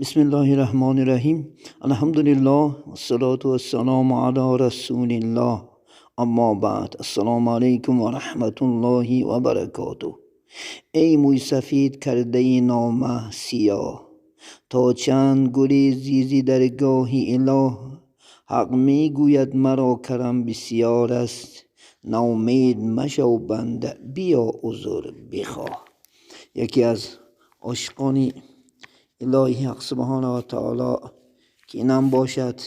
بسم الله الرحمن الرحیم. الحمد لله و الصلاة و السلام علی رسول الله. اما بعد، السلام علیکم و رحمت الله و برکاته. ای موی سفید کرده نامه سیاه، تا چند گریزی در گاهی اله. حق می گوید مرا کرم بسیار است، ناامید مشو بنده بیا عذر بخواه. یکی از عاشقان الهی حق سبحانه و تعالی که اینم باشد،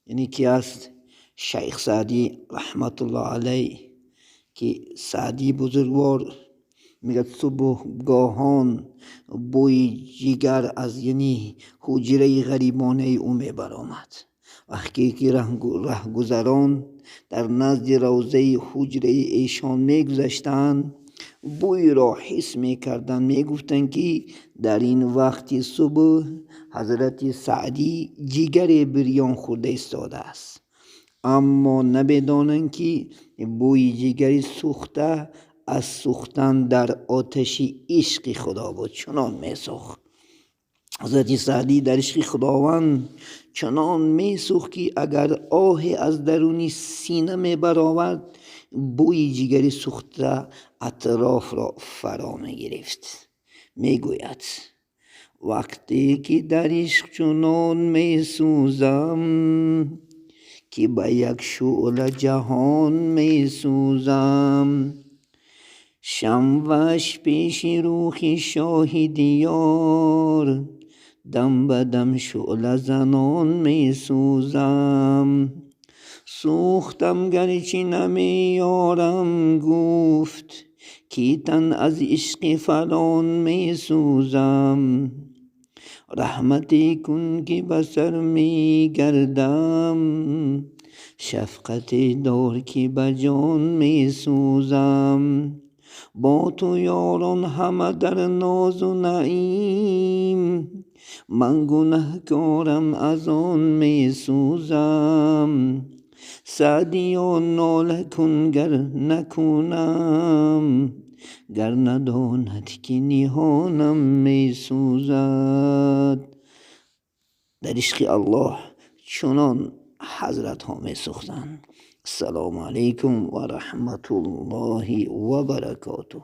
یعنی کی است؟ شیخ سعدی رحمت الله علیه، که سعدی بزرگوار میگه صبح گاهان بوی جگر از حجره غریبانه او میبرآمد. وقتی که رهگذران در نزد روضه حجره ایشان میگذشتند، بوی را حس میکردند. میگفتند که در این وقت صبح حضرت سعدی جگر بریان خورده ایستاده است، اما نبدانند که بوی جگر سوخته از سوختن در آتش عشق خدا بود. چنان میسوخت حضرت سعدی در عشق خداوند، چنان میسوخت که اگر آه از درون سینه میبرآورد، بوی جگر سوخته اطراف را فرا میگرفت. میگوید وقتی که در عشق چنان میسوزم، که به یک شعله جهان میسوزم. شمعش پیش روح شاه دیار، دم به دم شعله زنان میسوزم. سوختم گرچه نمیارم گفت، که تن از عشق فلان میسوزم. رحمتی کن که بسر میگردم، شفقتی دار که به جان میسوزم. با تو یاران همه در ناز و نعیم، من گنهکارم از آن میسوزم. سعدیا ناله کن گر نکنم، گر نداند که نهانم میسوزد. در عشق الله چنان حضرت ها میسوختند. السلام علیکم و رحمت الله و برکاته.